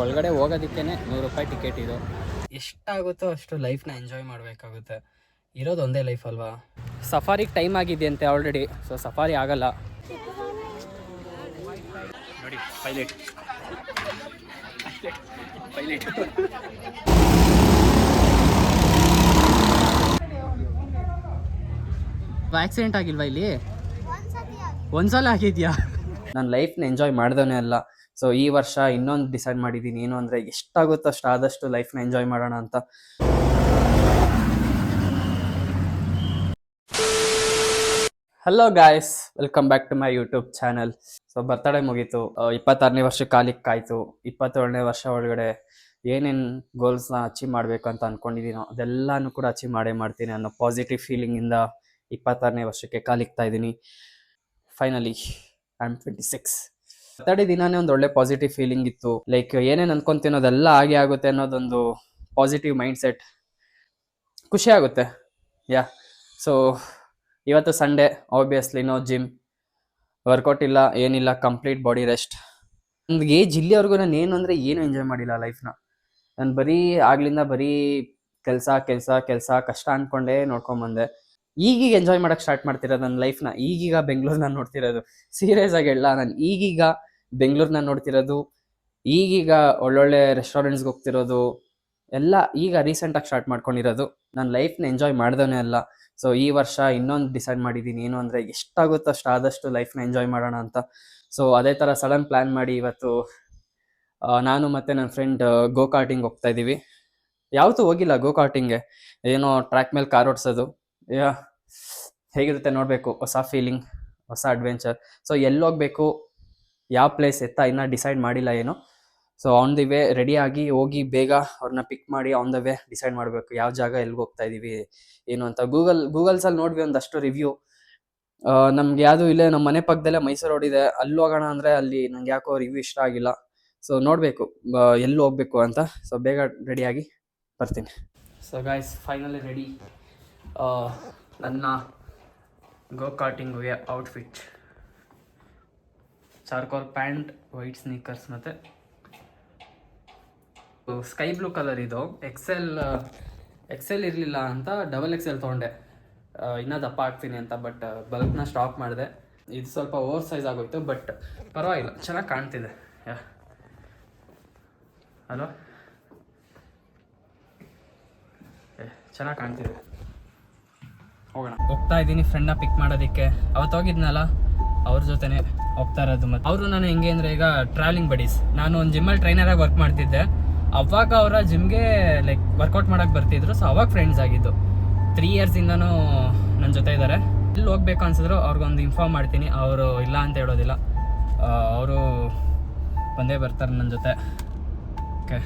ಒಳಗಡೆ ಹೋಗೋದಕ್ಕೇ ₹100 ಟಿಕೆಟ್ ಇದು. ಎಷ್ಟಾಗುತ್ತೋ ಅಷ್ಟು ಲೈಫ್ನ ಎಂಜಾಯ್ ಮಾಡಬೇಕಾಗುತ್ತೆ. ಇರೋದು ಒಂದೇ ಲೈಫ್ ಅಲ್ವಾ. ಸಫಾರಿಗೆ ಟೈಮ್ ಆಗಿದೆಯಂತೆ ಆಲ್ರೆಡಿ, ಸೊ ಸಫಾರಿ ಆಗಲ್ಲ. ನೋಡಿ ಪೈಲಟ್ ಆಕ್ಸಿಡೆಂಟ್ ಆಗಿಲ್ವಾ ಇಲ್ಲಿ? ಒಂದ್ಸಲ ಆಗಿದ್ಯಾ? ನನ್ನ ಲೈಫ್ನ ಎಂಜಾಯ್ ಮಾಡ್ದವನೇ ಅಲ್ಲ. ಸೊ ಈ ವರ್ಷ ಇನ್ನೊಂದು ಡಿಸೈಡ್ ಮಾಡಿದ್ದೀನಿ, ಏನು ಅಂದರೆ ಎಷ್ಟಾಗುತ್ತೋ ಅಷ್ಟು ಆದಷ್ಟು ಲೈಫ್ನ ಎಂಜಾಯ್ ಮಾಡೋಣ ಅಂತ. Hello guys, welcome back to my YouTube channel. So birthday ಮುಗೀತು, 26ನೇ ವರ್ಷಕ್ಕೆ ಕಾಲಿಗೆ ಕಾಯ್ತು. 27ನೇ ವರ್ಷ ಒಳಗಡೆ ಏನೇನು ಗೋಲ್ಸ್ನ ಅಚೀವ್ ಮಾಡಬೇಕು ಅಂತ ಅಂದ್ಕೊಂಡಿದ್ದೀನೋ ಅದೆಲ್ಲನೂ ಕೂಡ ಅಚೀವ್ ಮಾಡ್ತೀನಿ ಅನ್ನೋ ಪಾಸಿಟಿವ್ ಫೀಲಿಂಗಿಂದ 26ನೇ ವರ್ಷಕ್ಕೆ ಕಾಲಿಕ್ತಾ ಇದ್ದೀನಿ. Finally I am 26. ಬರ್ತಡೇ ದಿನಾನೇ ಒಂದು ಒಳ್ಳೆ ಪಾಸಿಟಿವ್ ಫೀಲಿಂಗ್ ಇತ್ತು. ಲೈಕ್ ಏನೇನು ಅನ್ಕೊಂತೀನೋ ಅದೆಲ್ಲ ಆಗೇ ಆಗುತ್ತೆ ಅನ್ನೋದೊಂದು ಪಾಸಿಟಿವ್ ಮೈಂಡ್ ಸೆಟ್, ಖುಷಿ ಆಗುತ್ತೆ. ಸೊ ಇವತ್ತು Sunday, obviously no gym, workout ಇಲ್ಲ, ಏನಿಲ್ಲ, ಕಂಪ್ಲೀಟ್ ಬಾಡಿ ರೆಸ್ಟ್. ಒಂದು ಏಜ್ ಇಲ್ಲಿವರೆಗೂ ನಾನು ಏನು ಅಂದರೆ ಏನು ಎಂಜಾಯ್ ಮಾಡಿಲ್ಲ ಲೈಫ್ನ. ನಾನು ಆಗ್ಲಿಂದ ಬರೀ ಕೆಲಸ ಕಷ್ಟ ಅಂದ್ಕೊಂಡೇ ನೋಡ್ಕೊಂಬಂದೆ. ಈಗೀಗ ಎಂಜಾಯ್ ಮಾಡೋಕ್ಕೆ ಸ್ಟಾರ್ಟ್ ಮಾಡ್ತಿರೋದು ನನ್ನ ಲೈಫ್ನ. ಈಗೀಗ ಬೆಂಗಳೂರನ್ನ ನೋಡ್ತಿರೋದು, ಸೀರಿಯಸ್ ಆಗಿ ಹೇಳ, ನಾನು ಈಗೀಗ ಬೆಂಗಳೂರನ್ನ ನೋಡ್ತಿರೋದು, ಈಗೀಗ ಒಳ್ಳೊಳ್ಳೆ ರೆಸ್ಟೋರೆಂಟ್ಸ್ಗೆ ಹೋಗ್ತಿರೋದು ಎಲ್ಲ ಈಗ ರೀಸೆಂಟಾಗಿ ಸ್ಟಾರ್ಟ್ ಮಾಡ್ಕೊಂಡಿರೋದು. ನನ್ನ ಲೈಫ್ನ ಎಂಜಾಯ್ ಮಾಡ್ದವನೇ ಅಲ್ಲ. ಸೊ ಈ ವರ್ಷ ಇನ್ನೊಂದು ಡಿಸೈಡ್ ಮಾಡಿದ್ದೀನಿ, ಏನು ಅಂದರೆ ಎಷ್ಟಾಗುತ್ತೋ ಅಷ್ಟು ಆದಷ್ಟು ಲೈಫ್ನ ಎಂಜಾಯ್ ಮಾಡೋಣ ಅಂತ. ಸೊ ಅದೇ ಥರ ಸಡನ್ ಪ್ಲ್ಯಾನ್ ಮಾಡಿ ಇವತ್ತು ನಾನು ಮತ್ತು ನನ್ನ ಫ್ರೆಂಡ್ ಗೋ ಕಾರ್ಟಿಂಗ್ ಹೋಗ್ತಾ ಇದ್ದೀವಿ. ಯಾವತ್ತೂ ಹೋಗಿಲ್ಲ ಗೋ ಕಾರ್ಟಿಂಗ್ಗೆ, ಏನೋ ಟ್ರ್ಯಾಕ್ ಮೇಲೆ ಕಾರ್ ಓಡಿಸೋದು, ಹೇಗಿರುತ್ತೆ ನೋಡಬೇಕು. ಹೊಸ ಫೀಲಿಂಗ್, ಹೊಸ ಅಡ್ವೆಂಚರ್. ಸೊ ಎಲ್ಲಿ ಹೋಗಬೇಕು, ಯಾವ ಪ್ಲೇಸ್ ಇನ್ನೂ ಡಿಸೈಡ್ ಮಾಡಿಲ್ಲ ಏನು. ಸೊ ಆನ್ ದಿ ವೇ ರೆಡಿಯಾಗಿ ಹೋಗಿ ಬೇಗ ಅವ್ರನ್ನ ಪಿಕ್ ಮಾಡಿ ಆನ್ ದ ವೇ ಡಿಸೈಡ್ ಮಾಡಬೇಕು ಯಾವ ಜಾಗ ಎಲ್ಲಿಗೆ ಹೋಗ್ತಾ ಇದ್ದೀವಿ ಏನು ಅಂತ. ಗೂಗಲ್ಸಲ್ಲಿ ನೋಡ್ವಿ ಒಂದಷ್ಟು ರಿವ್ಯೂ. ನಮ್ಗೆ ಯಾವುದು ಇಲ್ಲೇ ನಮ್ಮ ಮನೆ ಪಕ್ಕದಲ್ಲೇ ಮೈಸೂರು ರೋಡ್ ಇದೆ, ಅಲ್ಲಿ ಹೋಗೋಣ ಅಂದರೆ ಅಲ್ಲಿ ನಂಗೆ ಯಾಕೋ ರಿವ್ಯೂ ಇಷ್ಟ ಆಗಿಲ್ಲ. ಸೊ ನೋಡಬೇಕು ಎಲ್ಲಿ ಹೋಗ್ಬೇಕು ಅಂತ. ಸೊ ಬೇಗ ರೆಡಿಯಾಗಿ ಬರ್ತೀನಿ. So guys, finally ready. ನನ್ನ go karting outfit: charcoal pant, white sneakers ಮತ್ತು ಸ್ಕೈ ಬ್ಲೂ ಕಲರ್. ಇದು ಎಕ್ಸೆಲ್ ಇರಲಿಲ್ಲ ಅಂತ XXL ತೊಗೊಂಡೆ, ಇನ್ನೂ ದಪ್ಪ ಆಗ್ತೀನಿ ಅಂತ. ಬಟ್ ಬಲ್ಕ್ನ ಸ್ಟಾಪ್ ಮಾಡಿದೆ. ಇದು ಸ್ವಲ್ಪ ಓವರ್ ಸೈಜ್ ಆಗೋಯ್ತು, ಬಟ್ ಪರವಾಗಿಲ್ಲ, ಚೆನ್ನಾಗಿ ಕಾಣ್ತಿದೆ. ಹಲೋ, ಚೆನ್ನಾಗಿ ಕಾಣ್ತಿದೆ. ಹೋಗೋಣ. ಹೋಗ್ತಾ ಇದ್ದೀನಿ ಫ್ರೆಂಡ್ನ ಪಿಕ್ ಮಾಡೋದಕ್ಕೆ. ಅವತ್ತು ಹೋಗಿದ್ನಲ್ಲ, ಅವ್ರ ಜೊತೆನೇ ಹೋಗ್ತಾ ಇರೋದು. ಮತ್ತು ಅವರು ನಾನು ಹೆಂಗೆ ಅಂದರೆ ಈಗ ಟ್ರಾವೆಲಿಂಗ್ ಬಡೀಸ್. ನಾನು ಒಂದು ಜಿಮ್ಮಲ್ಲಿ ಟ್ರೈನರಾಗಿ ವರ್ಕ್ ಮಾಡ್ತಿದ್ದೆ. ಅವಾಗ ಅವರ ಜಿಮ್ಗೆ ಲೈಕ್ ವರ್ಕೌಟ್ ಮಾಡೋಕ್ಕೆ ಬರ್ತಿದ್ರು. ಸೊ ಅವಾಗ ಫ್ರೆಂಡ್ಸ್ ಆಗಿದ್ದು. 3 ಇಯರ್ಸಿಂದನೂ ನನ್ನ ಜೊತೆ ಇದ್ದಾರೆ. ಎಲ್ಲಿ ಹೋಗ್ಬೇಕು ಅನ್ಸಿದ್ರು ಅವ್ರಿಗೊಂದು ಇನ್ಫಾರ್ಮ್ ಮಾಡ್ತೀನಿ, ಅವರು ಇಲ್ಲ ಅಂತ ಹೇಳೋದಿಲ್ಲ, ಅವರು ಬಂದೇ ಬರ್ತಾರೆ ನನ್ನ ಜೊತೆ. ಓಕೆ,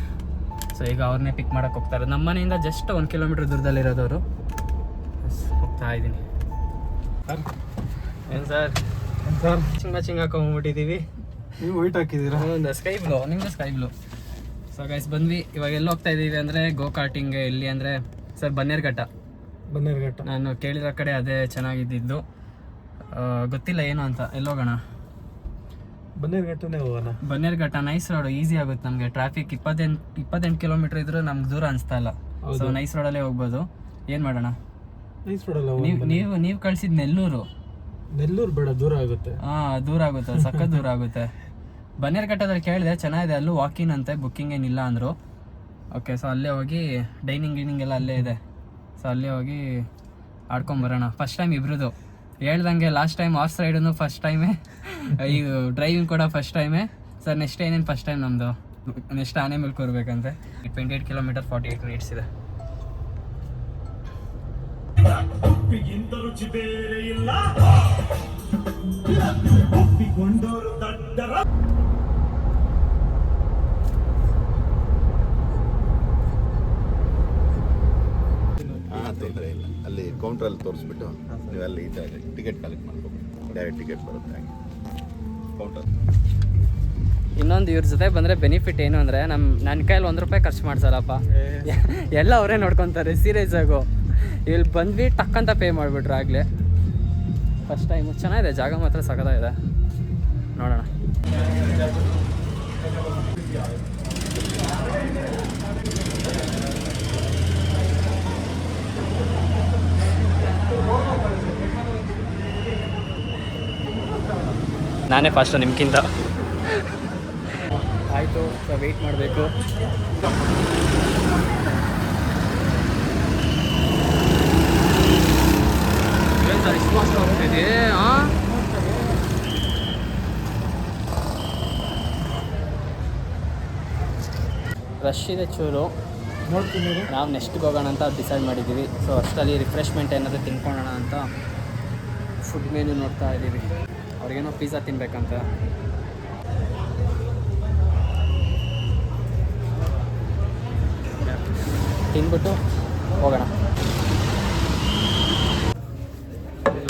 ಸೊ ಈಗ ಅವ್ರನ್ನೇ ಪಿಕ್ ಮಾಡೋಕ್ಕೆ ಹೋಗ್ತಾರೆ. ನಮ್ಮ ಮನೆಯಿಂದ ಜಸ್ಟ್ 1 ಕಿಲೋಮೀಟ್ರ್ ದೂರದಲ್ಲಿರೋದವರು. ಹೋಗ್ತಾ ಇದ್ದೀನಿ. ಏನು ಸರ್ ಚಿಂಗ ಹಾಕೊಂಡ್ಬಿಟ್ಟಿದ್ದೀವಿ. ನೀವು ವೈಟ್ ಹಾಕಿದ್ದೀರಾ? ಒಂದು ಸ್ಕೈ ಬ್ಲೂ, ನಿಮ್ಮದು ಸ್ಕೈ ಬ್ಲೂ. ಸೊ ಗೈಸ್ ಬಂದ್ವಿ. ಇವಾಗ ಎಲ್ಲಿ ಹೋಗ್ತಾ ಇದ್ದೀವಿ ಅಂದರೆ ಗೋ ಕಾರ್ಟಿಂಗ್. ಎಲ್ಲಿ ಅಂದರೆ ಸರ್ ಬನ್ನೇರುಘಟ್ಟ. ನಾನು ಕೇಳಿರೋ ಕಡೆ ಅದೇ ಚೆನ್ನಾಗಿದ್ದಿದ್ದು. ಗೊತ್ತಿಲ್ಲ ಏನು ಅಂತ. ಎಲ್ಲಿ ಹೋಗೋಣ? ಬನ್ನೇರುಘಟ್ಟನೇ ಹೋಗೋಣ. ಬನ್ನೇರುಘಟ್ಟ ನೈಸ್ ರೋಡ್, ಈಸಿ ಆಗುತ್ತೆ ನಮಗೆ. ಟ್ರಾಫಿಕ್ 28 ಕಿಲೋಮೀಟ್ರ್ ಇದ್ರೂ ನಮ್ಗೆ ದೂರ ಅನಿಸ್ತಾ ಇಲ್ಲ. ಸೊ ನೈಸ್ ರೋಡಲ್ಲೇ ಹೋಗ್ಬೋದು. ಏನು ಮಾಡೋಣ? ನೈಸ್ ರೋಡಲ್ಲ. ನೀವು ಕಳಿಸಿದ ನೆಲ್ಲೂರು ಬೇಡ, ದೂರ ಆಗುತ್ತೆ. ದೂರ ಆಗುತ್ತೆ, ಸಖತ್ ದೂರ ಆಗುತ್ತೆ. ಬನ್ನೇರುಘಟ್ಟದಲ್ಲಿ ಕೇಳಿದೆ, ಚೆನ್ನಾಗಿದೆ, ಅಲ್ಲೂ ವಾಕಿನ್ ಅಂತೆ, ಬುಕ್ಕಿಂಗ್ ಏನಿಲ್ಲ ಅಂದರು. ಓಕೆ, ಸೊ ಅಲ್ಲೇ ಹೋಗಿ ಡೈನಿಂಗ್ ಎಲ್ಲ ಅಲ್ಲೇ ಇದೆ. ಸೊ ಅಲ್ಲೇ ಹೋಗಿ ಆಡ್ಕೊಂಬರೋಣ. ಫಸ್ಟ್ ಟೈಮ್ ಇಬ್ರದ್ದು ಹೇಳ್ದಂಗೆ. ಲಾಸ್ಟ್ ಟೈಮ್ ಹಾರ್ಸ್ ರೈಡೂ ಫಸ್ಟ್ ಟೈಮೇ, ಈಗ ಡ್ರೈವಿಂಗ್ ಕೂಡ ಫಸ್ಟ್ ಟೈಮೇ. ಸರ್ ನೆಕ್ಸ್ಟ್ ಏನೇನು ಫಸ್ಟ್ ಟೈಮ್ ನಮ್ಮದು. ನೆಕ್ಸ್ಟ್ ಆನೆ ಮೇಲೆ ಕೂರ್ಬೇಕಂತೆ. 28 ಕಿಲೋಮೀಟರ್ 48 ಮಿನಿಟ್ಸ್ ಇದೆ. ತೊಂದರೆ ಇಲ್ಲ. ಅಲ್ಲಿ ಕೌಂಟ್ರಲ್ಲಿ ತೋರಿಸ್ಬಿಟ್ಟು ನೀವು ಅಲ್ಲಿ ಟಿಕೆಟ್ ಕಲೆಕ್ಟ್ ಮಾಡ್ಕೋಬೇಕು. ಡೈರೆಕ್ಟ್ ಟಿಕೆಟ್ ಬರುತ್ತೆ ಹಾಗೆ ಕೌಂಟರ್. ಇನ್ನೊಂದು ಇವ್ರ ಜೊತೆ ಬಂದರೆ ಬೆನಿಫಿಟ್ ಏನು ಅಂದರೆ ನನ್ನ ಕೈಯಲ್ಲಿ ₹1 ಖರ್ಚು ಮಾಡ್ಸಲ್ಲಪ್ಪ. ಎಲ್ಲ ಅವರೇ ನೋಡ್ಕೊತಾರೆ ಸೀರಿಯಸ್ ಆಗು. ಇಲ್ಲಿ ಬಂದ್ವಿ ಟಕ್ಕಂತ ಪೇ ಮಾಡಿಬಿಟ್ರು ಆಗಲೇ. First time. ಚೆನ್ನಾಗಿದೆ ಜಾಗ, ಮಾತ್ರ ಸಖತ್ತಾಗಿದೆ. ನೋಡೋಣ. ನಾನೇ ಫಾಸ್ಟು ನಿಮ್ಗಿಂತ. ಆಯಿತು, ವೆಯ್ಟ್ ಮಾಡಬೇಕು. ರಶ್ ಇದೆ ಚೂರು. ನೋಡ್ತೀನಿ. ನಾವು ನೆಕ್ಸ್ಟ್ಗೆ ಹೋಗೋಣ ಅಂತ ಡಿಸೈಡ್ ಮಾಡಿದ್ದೀವಿ. ಸೊ ಅಷ್ಟರಲ್ಲಿ ರಿಫ್ರೆಶ್ಮೆಂಟ್ ಏನಾದರೂ ತಿನ್ಕೊಳ್ಳೋಣ ಅಂತ ಫುಡ್ ಮೆನು ನೋಡ್ತಾ ಇದ್ದೀವಿ. ಅವ್ರಿಗೇನೋ ಪಿಜ್ಜಾ ತಿನ್ಬೇಕಂತ. ತಿನ್ಬಿಟ್ಟು ಹೋಗೋಣ.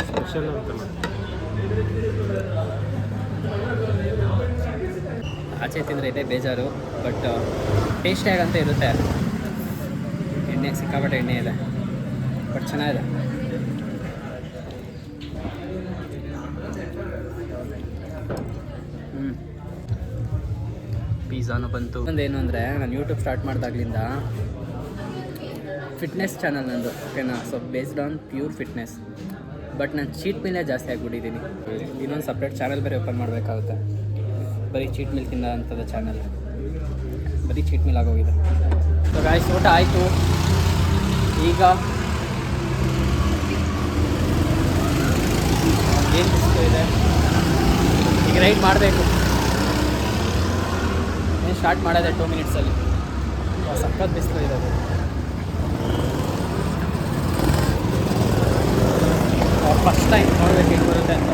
ಸ್ಪೆಷಲ್ ಅಂತಲ್ಲ. ಆಚೆ ತಿಂದರೆ ಇದೆ ಬೇಜಾರು, ಬಟ್ ಟೇಸ್ಟಿಯಾಗಿ ಅಂತ ಇರುತ್ತೆ. ಎಣ್ಣೆ ಸಿಕ್ಕಾಪಟ್ಟೆ ಎಣ್ಣೆ ಇದೆ, ಬಟ್ ಚೆನ್ನಾಗಿದೆ. ಪಿಜ್ಜಾನು ಬಂತು. ಒಂದೇನು ಅಂದರೆ ನಾನು ಯೂಟ್ಯೂಬ್ ಸ್ಟಾರ್ಟ್ ಮಾಡಿದಾಗ್ಲಿಂದ ಫಿಟ್ನೆಸ್ ಚಾನಲ್ ನಂದು, ಓಕೆನಾ. So based on pure fitness. But ನಾನು ಚೀಟ್ ಮೀಲೇ ಜಾಸ್ತಿ ಆಗಿಬಿಟ್ಟಿದ್ದೀನಿ. ಇನ್ನೊಂದು ಸಪ್ರೇಟ್ ಚಾನಲ್ ಬೇರೆ ಓಪನ್ ಮಾಡಬೇಕಾಗುತ್ತೆ. ಬರೀ ಚೀಟ್ ಮೀಲ್ ತಿನ್ನೋ ಅಂಥದ್ದು ಚಾನಲ್, ಬರೀ ಚೀಟ್ ಮೀಲ್ ಆಗೋಗಿದೆ. ಸೊ ಗಾಯ್ಸ್, ಊಟ ಆಯಿತು. ಈಗ ಏನು ಬಿಸಿಲು ಇದೆ, ಈಗ ರೈಡ್ ಮಾಡಬೇಕು. ಏನು ಸ್ಟಾರ್ಟ್ ಮಾಡೋದೆ 2 ಮಿನಿಟ್ಸಲ್ಲಿ. ಸಖತ್ ಬಿಸಿಲು ಇದೆ. ಫಸ್ಟ್ ಟೈಮ್ ನೋಡ್ಬೇಕು ಹೆಂಗೆ ಬರುತ್ತೆ ಅಂತ.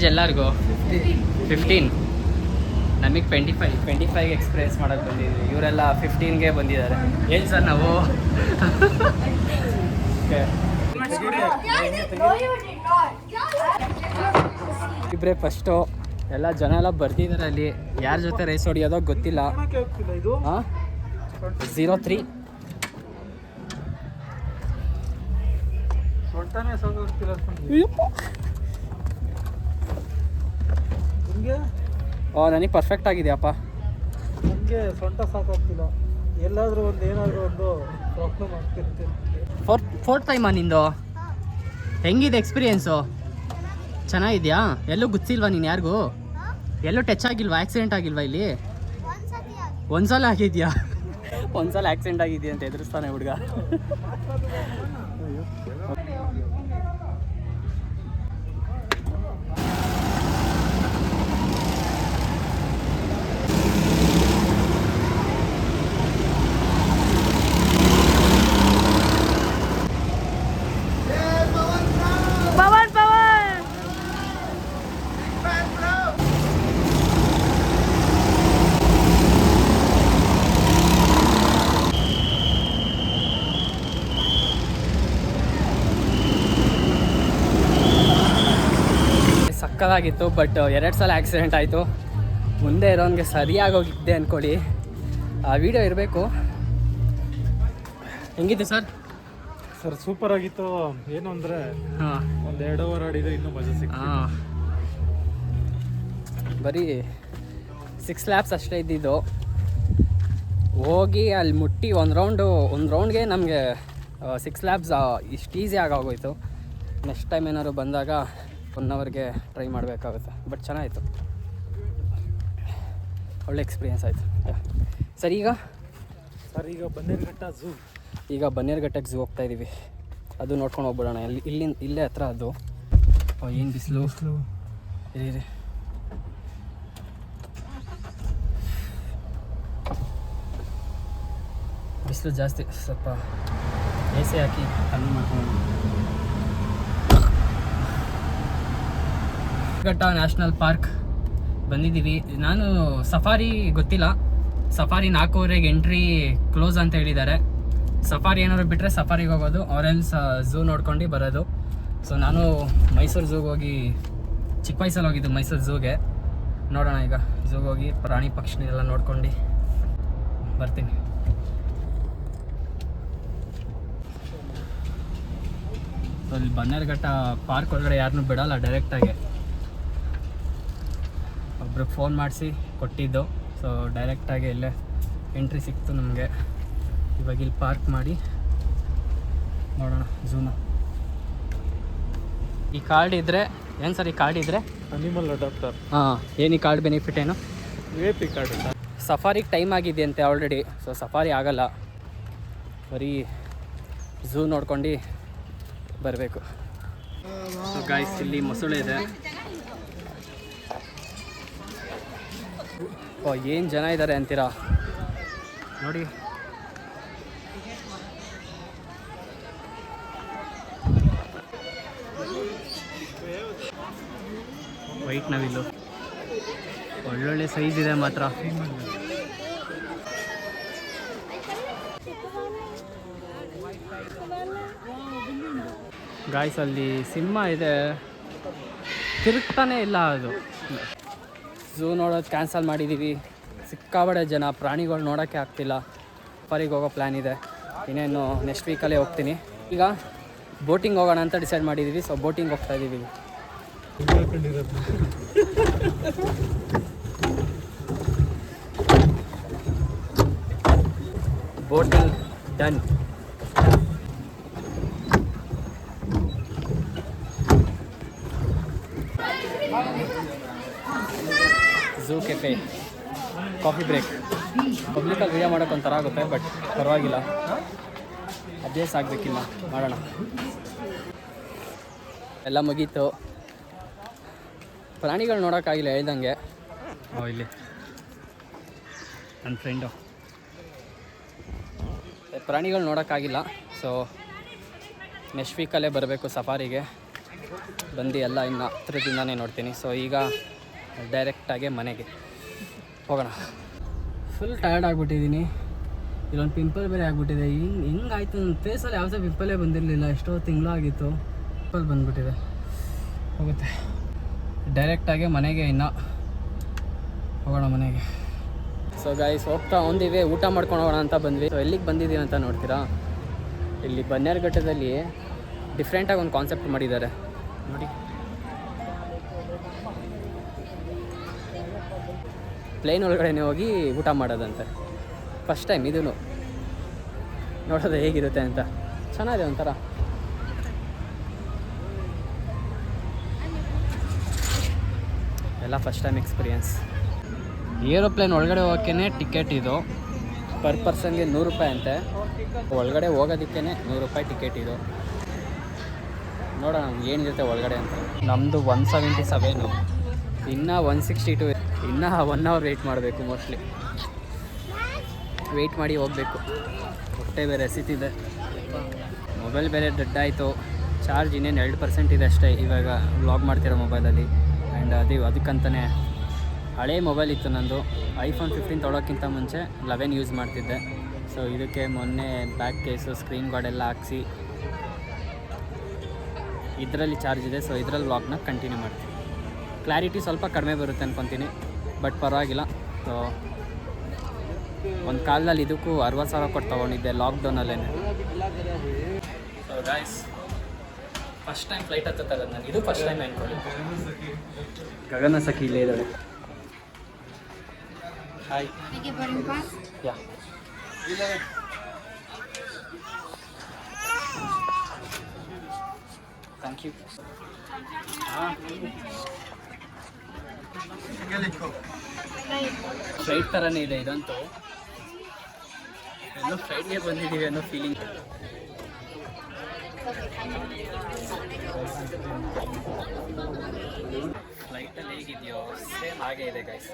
ಎಲ್ಲರಿಗೂ 15, ನಮಗೆ 25 ಎಕ್ಸ್ಪೀರಿಯನ್ಸ್ ಮಾಡೋಕ್ಕೆ ಬಂದಿದ್ವಿ. ಇವರೆಲ್ಲ 15ಗೆ ಬಂದಿದ್ದಾರೆ. ಏನು ಸರ್ ನಾವು ಇಬ್ಬರೇ ಫಸ್ಟು. ಎಲ್ಲ ಜನ ಎಲ್ಲ ಬರ್ತಿದ್ದಾರೆ ಅಲ್ಲಿ. ಯಾರ ಜೊತೆ ರೇಸ್ ಹೊಡಿಯೋದೋ ಗೊತ್ತಿಲ್ಲ. ಹಾಂ, 03 ನನಗೆ ಪರ್ಫೆಕ್ಟ್ ಆಗಿದೆಯಪ್ಪ. ನನಗೆ ಸೊಂಟ ಸಾಕಾಗ್ತಿಲ್ಲ. ಎಲ್ಲಾದರೂ ಒಂದು ಏನಾದರೂ ಒಂದು ಪ್ರಾಬ್ಲಮ್ ಆಗ್ತಿರ್ತೀನಿ. ಫೋರ್ತ್ ಟೈಮಾ ನಿಂದು? ಹೆಂಗಿದೆ ಎಕ್ಸ್ಪೀರಿಯೆನ್ಸು? ಚೆನ್ನಾಗಿದೆಯಾ? ಎಲ್ಲೂ ಗೊತ್ತಿಲ್ವಾ ನೀನು ಯಾರಿಗೂ? ಎಲ್ಲೂ ಟಚ್ ಆಗಿಲ್ವಾ? ಆಕ್ಸಿಡೆಂಟ್ ಆಗಿಲ್ವಾ ಇಲ್ಲಿ? ಒಂದ್ಸಲ ಆಗಿದೆಯಾ? ಒಂದ್ಸಲ ಆಕ್ಸಿಡೆಂಟ್ ಆಗಿದೆಯಾ ಅಂತ ಎದುರಿಸ್ತಾನೆ ಹುಡುಗ. ಸಕ್ಕದಾಗಿತ್ತು. ಬಟ್ 2 ಸಲ ಆಕ್ಸಿಡೆಂಟ್ ಆಯಿತು. ಮುಂದೆ ಇರೋನಿಗೆ ಸರಿಯಾಗೋಗಿದ್ದೆ ಅಂದ್ಕೊಳ್ಳಿ. ಆ ವಿಡಿಯೋ ಇರಬೇಕು. ಹೆಂಗಿತ್ತು ಸರ್? ಸರ್ ಸೂಪರ್ ಆಗಿತ್ತು. ಏನು ಅಂದರೆ ಹಾಂ, ಒಂದು 2 ಅವರ್ ಆಡಿದ್ರೆ ಇನ್ನೂ ಮಜಾ ಸಿಕ್ತು. ಹಾಂ, ಬರೀ 6 ಲ್ಯಾಪ್ಸ್ ಅಷ್ಟೇ ಇದ್ದಿದ್ದು. ಹೋಗಿ ಅಲ್ಲಿ ಮುಟ್ಟಿ ಒಂದು ರೌಂಡ್ಗೆ ನಮಗೆ 6 ಲ್ಯಾಪ್ಸ್ ಇಷ್ಟು ಈಸಿ ಆಗೋಗೋಯ್ತು. ನೆಕ್ಸ್ಟ್ ಟೈಮ್ ಏನಾದ್ರು ಬಂದಾಗ 1 ಅವರ್ಗೆ ಟ್ರೈ ಮಾಡಬೇಕಾಗುತ್ತೆ. ಬಟ್ ಚೆನ್ನಾಗಿತ್ತು, ಒಳ್ಳೆ ಎಕ್ಸ್ಪೀರಿಯೆನ್ಸ್ ಆಯಿತು. ಸರ್ ಈಗ ಬನ್ನೇರುಘಟ್ಟಕ್ಕೆ ಝೂ ಹೋಗ್ತಾಯಿದ್ದೀವಿ. ಅದು ನೋಡ್ಕೊಂಡು ಹೋಗ್ಬಿಡೋಣ. ಇಲ್ಲೇ ಹತ್ರ ಅದು. ಏನು ಬಿಸಿಲು ಇರಿ. ಬಿಸಿಲು ಜಾಸ್ತಿ, ಸ್ವಲ್ಪ AC ಹಾಕಿ ಕಮ್ಮಿ ಮಾಡ್ಕೊಂಡು. ಘಟ್ಟ ನ್ಯಾಷನಲ್ ಪಾರ್ಕ್ ಬಂದಿದ್ದೀವಿ. ನಾನು ಸಫಾರಿ ಗೊತ್ತಿಲ್ಲ. ಸಫಾರಿ 4:15 ಎಂಟ್ರಿ ಕ್ಲೋಸ್ ಅಂತ ಹೇಳಿದ್ದಾರೆ. ಸಫಾರಿ ಏನಾದ್ರು ಬಿಟ್ಟರೆ ಸಫಾರಿಗೆ ಹೋಗೋದು, ಆರೆಲ್ಸ್ ಝೂ ನೋಡ್ಕೊಂಡು ಬರೋದು. ಸೊ ನಾನು ಮೈಸೂರು ಝೂಗೆ ಹೋಗಿ, ಚಿಕ್ಕ ವಯಸ್ಸಲ್ಲಿ ಹೋಗಿದ್ದು ಮೈಸೂರು ಝೂಗೆ. ನೋಡೋಣ ಈಗ ಝೂಗೆ ಹೋಗಿ ಪ್ರಾಣಿ ಪಕ್ಷಿನೆಲ್ಲ ನೋಡ್ಕೊಂಡು ಬರ್ತೀನಿ. ಸೊ ಅಲ್ಲಿ ಬನ್ನೇರುಘಟ್ಟ ಪಾರ್ಕ್ ಒಳಗಡೆ ಯಾರನ್ನೂ ಬಿಡೋಲ್ಲ ಡೈರೆಕ್ಟಾಗಿ. ಒಬ್ರಿಗೆ ಫೋನ್ ಮಾಡಿಸಿ ಕೊಟ್ಟಿದ್ದು. ಸೊ ಡೈರೆಕ್ಟಾಗಿ ಇಲ್ಲೇ ಎಂಟ್ರಿ ಸಿಕ್ತು ನಮಗೆ. ಇವಾಗ ಇಲ್ಲಿ ಪಾರ್ಕ್ ಮಾಡಿ ನೋಡೋಣ ಝೂನ. ಈ ಕಾರ್ಡ್ ಇದ್ದರೆ ಏನು ಸರ್, ಈ ಕಾರ್ಡ್ ಇದ್ದರೆ ಅನಿಮಲ್ ಅಡಾಪ್ಟರ್ ಹಾಂ, ಏನು ಈ ಕಾರ್ಡ್ ಬೆನಿಫಿಟ್ ಏನು? VIP card. ಸಫಾರಿಗೆ ಟೈಮ್ ಆಗಿದೆಯಂತೆ ಆಲ್ರೆಡಿ, ಸೊ ಸಫಾರಿ ಆಗಲ್ಲ, ಬರೀ ಝೂ ನೋಡ್ಕೊಂಡು ಬರಬೇಕು. ಸೊ ಗಾಯ್ಸ್, ಇಲ್ಲಿ ಮೊಸಳೆ ಇದೆ. ಓ, ಏನು ಜನ ಇದ್ದಾರೆ ಅಂತೀರಾ ನೋಡಿ. ವೈಟ್ ನವಿಲು ಒಳ್ಳೊಳ್ಳೆ ಸೈಜ್ ಇದೆ ಮಾತ್ರ. ಗಾಯ್ಸ್, ಅಲ್ಲಿ ಸಿಂಹ ಇದೆ, ತಿರುಗ್ತಾನೆ ಇಲ್ಲ ಅದು. ಝೂ ನೋಡೋದು ಕ್ಯಾನ್ಸಲ್ ಮಾಡಿದ್ದೀವಿ. ಸಿಕ್ಕಾಬಡೆ ಜನ, ಪ್ರಾಣಿಗಳು ನೋಡೋಕ್ಕೆ ಆಗ್ತಿಲ್ಲ. ಸಫಾರಿಗೆ ಹೋಗೋ ಪ್ಲ್ಯಾನ್ ಇದೆ, ಇನ್ನೇನು ನೆಕ್ಸ್ಟ್ ವೀಕಲ್ಲೇ ಹೋಗ್ತೀನಿ. ಈಗ ಬೋಟಿಂಗ್ ಹೋಗೋಣ ಅಂತ ಡಿಸೈಡ್ ಮಾಡಿದ್ದೀವಿ. ಸೊ ಬೋಟಿಂಗ್ ಹೋಗ್ತಾ ಇದ್ದೀವಿ. Boating done. Zoo cafe, coffee break. Publicly video ಮಾಡೋಕೆ ಒಂಥರ ಆಗುತ್ತೆ, ಬಟ್ ಪರವಾಗಿಲ್ಲ, ಅಭ್ಯಾಸ ಆಗಬೇಕಿಲ್ಲ, ಮಾಡೋಣ. ಎಲ್ಲ ಮುಗೀತು. ಪ್ರಾಣಿಗಳು ನೋಡೋಕ್ಕಾಗಿಲ್ಲ ಹೇಳ್ದಂಗೆ. ಇಲ್ಲಿ ನನ್ನ ಫ್ರೆಂಡು, ಪ್ರಾಣಿಗಳು ನೋಡೋಕ್ಕಾಗಿಲ್ಲ. ಸೊ ನೆಕ್ಸ್ಟ್ ವೀಕಲ್ಲೇ ಬರಬೇಕು ಸಫಾರಿಗೆ. ಬಂದು ಎಲ್ಲ ಇನ್ನು ಹತ್ರದಿಂದನೇ ನೋಡ್ತೀನಿ. ಸೊ ಈಗ ಡೈರೆಕ್ಟಾಗಿ ಮನೆಗೆ ಹೋಗೋಣ. ಫುಲ್ ಟಯರ್ಡ್ ಆಗಿಬಿಟ್ಟಿದ್ದೀನಿ. ಇಲ್ಲೊಂದು ಪಿಂಪಲ್ ಬೇರೆ ಆಗಿಬಿಟ್ಟಿದೆ. ಹಿಂಗಾಯ್ತು, ನನ್ನ ಫೇಸಲ್ಲಿ ಯಾವುದೇ ಪಿಂಪಲೇ ಬಂದಿರಲಿಲ್ಲ. ಎಷ್ಟೋ ತಿಂಗಳಾಗಿತ್ತು, ಪಿಂಪಲ್ ಬಂದುಬಿಟ್ಟಿದೆ. ಹೋಗುತ್ತೆ ಡೈರೆಕ್ಟಾಗಿ ಮನೆಗೆ, ಇನ್ನು ಹೋಗೋಣ ಮನೆಗೆ. ಸೊ ಗೈಸ್, ಹೋಗ್ತಾ ಒಂದಿವೆ, ಊಟ ಮಾಡ್ಕೊಂಡು ಹೋಗೋಣ ಅಂತ ಬಂದ್ವಿ. ಸೊ ಎಲ್ಲಿಗೆ ಬಂದಿದ್ದೀವಿ ಅಂತ ನೋಡ್ತೀರಾ? ಇಲ್ಲಿ ಬನ್ನೇರುಘಟ್ಟದಲ್ಲಿ ಡಿಫ್ರೆಂಟಾಗಿ ಒಂದು ಕಾನ್ಸೆಪ್ಟ್ ಮಾಡಿದ್ದಾರೆ ನೋಡಿ. ಪ್ಲೇನ್ ಒಳಗಡೆ ಹೋಗಿ ಊಟ ಮಾಡೋದಂತೆ. ಫಸ್ಟ್ ಟೈಮ್ ಇದೂ ನೋಡೋದು ಹೇಗಿರುತ್ತೆ ಅಂತ. ಚೆನ್ನಾಗಿದೆ ಒಂಥರ. ಎಲ್ಲ ಫಸ್ಟ್ ಟೈಮ್ ಎಕ್ಸ್ಪೀರಿಯನ್ಸ್. ಏರೋಪ್ಲೇನ್ ಒಳಗಡೆ ಹೋಗೋಕ್ಕೇ ಟಿಕೆಟ್ ಇದು. ಪರ್ ಪರ್ಸನ್ಗೆ 100 ರೂಪಾಯಿ ಅಂತೆ. ಒಳಗಡೆ ಹೋಗೋದಕ್ಕೇ 100 ರೂಪಾಯಿ ಟಿಕೆಟ್ ಇದು. ನೋಡೋಣ ಏನಿರುತ್ತೆ ಒಳಗಡೆ ಅಂತ. ನಮ್ಮದು 177, ಇನ್ನೂ 162, ಇನ್ನೂ 1 ಅವರ್ ವೆಯ್ಟ್ ಮಾಡಬೇಕು. ಮೋಸ್ಟ್ಲಿ ವೆಯ್ಟ್ ಮಾಡಿ ಹೋಗಬೇಕು. ಹೊಟ್ಟೆ ಬೇರೆ ಹಸಿತಿದೆ, ಮೊಬೈಲ್ ಬೇರೆ ಡೆಡ್ ಆಯಿತು. ಚಾರ್ಜ್ ಇನ್ನೇನು 2% ಇದೆ ಅಷ್ಟೇ ಇವಾಗ ವ್ಲಾಗ್ ಮಾಡ್ತಿರೋ ಮೊಬೈಲಲ್ಲಿ. ಆ್ಯಂಡ್ ಅದಕ್ಕಂತಲೇ ಹಳೇ ಮೊಬೈಲ್ ಇತ್ತು ನಂದು. iPhone 15 ತೊಗೊಳೋಕ್ಕಿಂತ ಮುಂಚೆ 11 ಯೂಸ್ ಮಾಡ್ತಿದ್ದೆ. ಸೊ ಇದಕ್ಕೆ ಮೊನ್ನೆ ಬ್ಯಾಕ್ ಕೇಸು, ಸ್ಕ್ರೀನ್ ಗಾರ್ಡ್ ಎಲ್ಲ ಹಾಕ್ಸಿ ಇದರಲ್ಲಿ ಚಾರ್ಜ್ ಇದೆ. ಸೊ ಇದರಲ್ಲಿ ವ್ಲಾಗ್ನ ಕಂಟಿನ್ಯೂ ಮಾಡ್ತೀನಿ. ಕ್ಲಾರಿಟಿ ಸ್ವಲ್ಪ ಕಡಿಮೆ ಬರುತ್ತೆ ಅಂದ್ಕೊತೀನಿ, ಬಟ್ ಪರವಾಗಿಲ್ಲ. ಸೊ ಒಂದು ಕಾಲದಲ್ಲಿ ಇದಕ್ಕೂ 60,000 ಕೊಟ್ಟು ತೊಗೊಂಡಿದ್ದೆ ಲಾಕ್ಡೌನಲ್ಲೇ. So guys, first time flight ಹತ್ತಲ್ಲ ನಾನು. ಇದು ಫಸ್ಟ್ ಟೈಮ್ ಅನ್ಕೊಳ್ಳಿ. ಗಗನ ಸಖಿ ಇಲ್ಲೇ ಇದ್ದಾಳೆ. Hi. Yeah, thank you. Flight ಥರನೇ ಇದೆ ಇದಂತೂ. ಎಲ್ಲೋ ಫ್ಲೈಟ್ಗೆ ಬಂದಿದ್ದೀವಿ ಅನ್ನೋ ಫೀಲಿಂಗ್. ಫ್ಲೈಟಲ್ಲಿ ಹೇಗಿದೆಯೋ ಸೇಮ್ ಹಾಗೆ ಇದೆ ಗೈಸ್.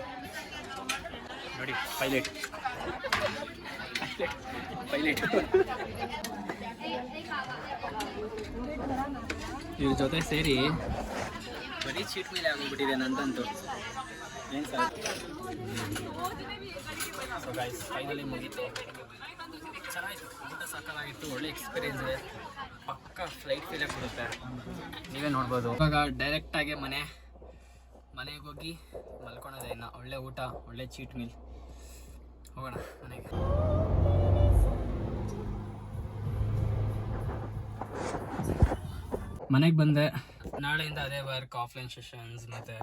ನೋಡಿ, ಪೈಲಟ್ ಇವ್ರ ಜೊತೆ ಸೇರಿ ಬರೀ ಚೀಟ್ ಮೇಲೆ ಆಗೋಗ್ಬಿಟ್ಟಿದೆ ನಂದಂತೂ. ಏನು ಸರ್? ಸೊ ಗೈಸ್, ಫೈನಲಿ ಮುಗೀತು. ಚೆನ್ನಾಗಿತ್ತು, ಊಟ ಸಾಕಾಗಿತ್ತು, ಒಳ್ಳೆ ಎಕ್ಸ್ಪೀರಿಯನ್ಸ್ ಇದೆ. ಪಕ್ಕ ಫ್ಲೈಟ್ ಫೀಲೇ ಕೊಡುತ್ತೆ, ನೀವೇ ನೋಡ್ಬೋದು. ಇವಾಗ ಡೈರೆಕ್ಟಾಗಿ ಮನೆಗೆ ಹೋಗಿ ಮಲ್ಕೊಳೋದೇ. ಇನ್ನು ಒಳ್ಳೆ ಊಟ, ಒಳ್ಳೆ ಚೀಟ್ ಮೀಲ್. ಹೋಗೋಣ ಮನೆಗೆ. ಮನೆಗೆ ಬಂದೆ. ನಾಳೆಯಿಂದ ಅದೇ ವರ್ಕ್, ಆಫ್ಲೈನ್ ಸೆಷನ್ಸ್ ಮತ್ತು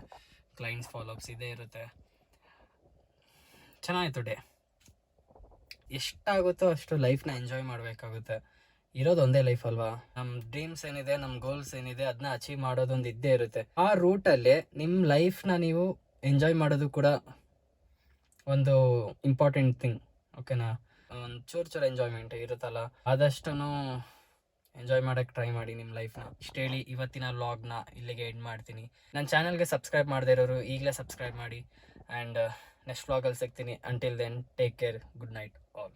ಕ್ಲೈಂಟ್ಸ್ ಫಾಲೋಅಪ್ಸ್ ಇದೇ ಇರುತ್ತೆ. ಚೆನ್ನಾಗಿತ್ತು ಡೇ. ಎಷ್ಟಾಗುತ್ತೋ ಅಷ್ಟು ಲೈಫ್ನ ಎಂಜಾಯ್ ಮಾಡಬೇಕಾಗುತ್ತೆ. ಇರೋದು ಒಂದೇ ಲೈಫ್ ಅಲ್ವಾ. ನಮ್ಮ ಡ್ರೀಮ್ಸ್ ಏನಿದೆ, ನಮ್ಮ ಗೋಲ್ಸ್ ಏನಿದೆ, ಅದನ್ನ ಅಚೀವ್ ಮಾಡೋದೊಂದು ಇದ್ದೇ ಇರುತ್ತೆ. ಆ ರೂಟಲ್ಲಿ ನಿಮ್ಮ ಲೈಫ್ನ ನೀವು ಎಂಜಾಯ್ ಮಾಡೋದು ಕೂಡ ಒಂದು ಇಂಪಾರ್ಟೆಂಟ್ ಥಿಂಗ್. ಓಕೆನಾ? ಒಂದು ಚೂರು ಎಂಜಾಯ್ಮೆಂಟ್ ಇರುತ್ತಲ್ಲ, ಆದಷ್ಟು ಎಂಜಾಯ್ ಮಾಡೋಕ್ಕೆ ಟ್ರೈ ಮಾಡಿ ನಿಮ್ಮ ಲೈಫ್ನ. ಇಷ್ಟು ಹೇಳಿ ಇವತ್ತಿನ ವ್ಲಾಗ್ನ ಇಲ್ಲಿಗೆ ಎಂಡ್ ಮಾಡ್ತೀನಿ. ನನ್ನ ಚಾನಲ್ಗೆ ಸಬ್ಸ್ಕ್ರೈಬ್ ಮಾಡದೇ ಇರೋರು ಈಗಲೇ ಸಬ್ಸ್ಕ್ರೈಬ್ ಮಾಡಿ. ಆ್ಯಂಡ್ ನೆಕ್ಸ್ಟ್ ವ್ಲಾಗಲ್ಲಿ ಸಿಗ್ತೀನಿ. Until then take care. Good night all.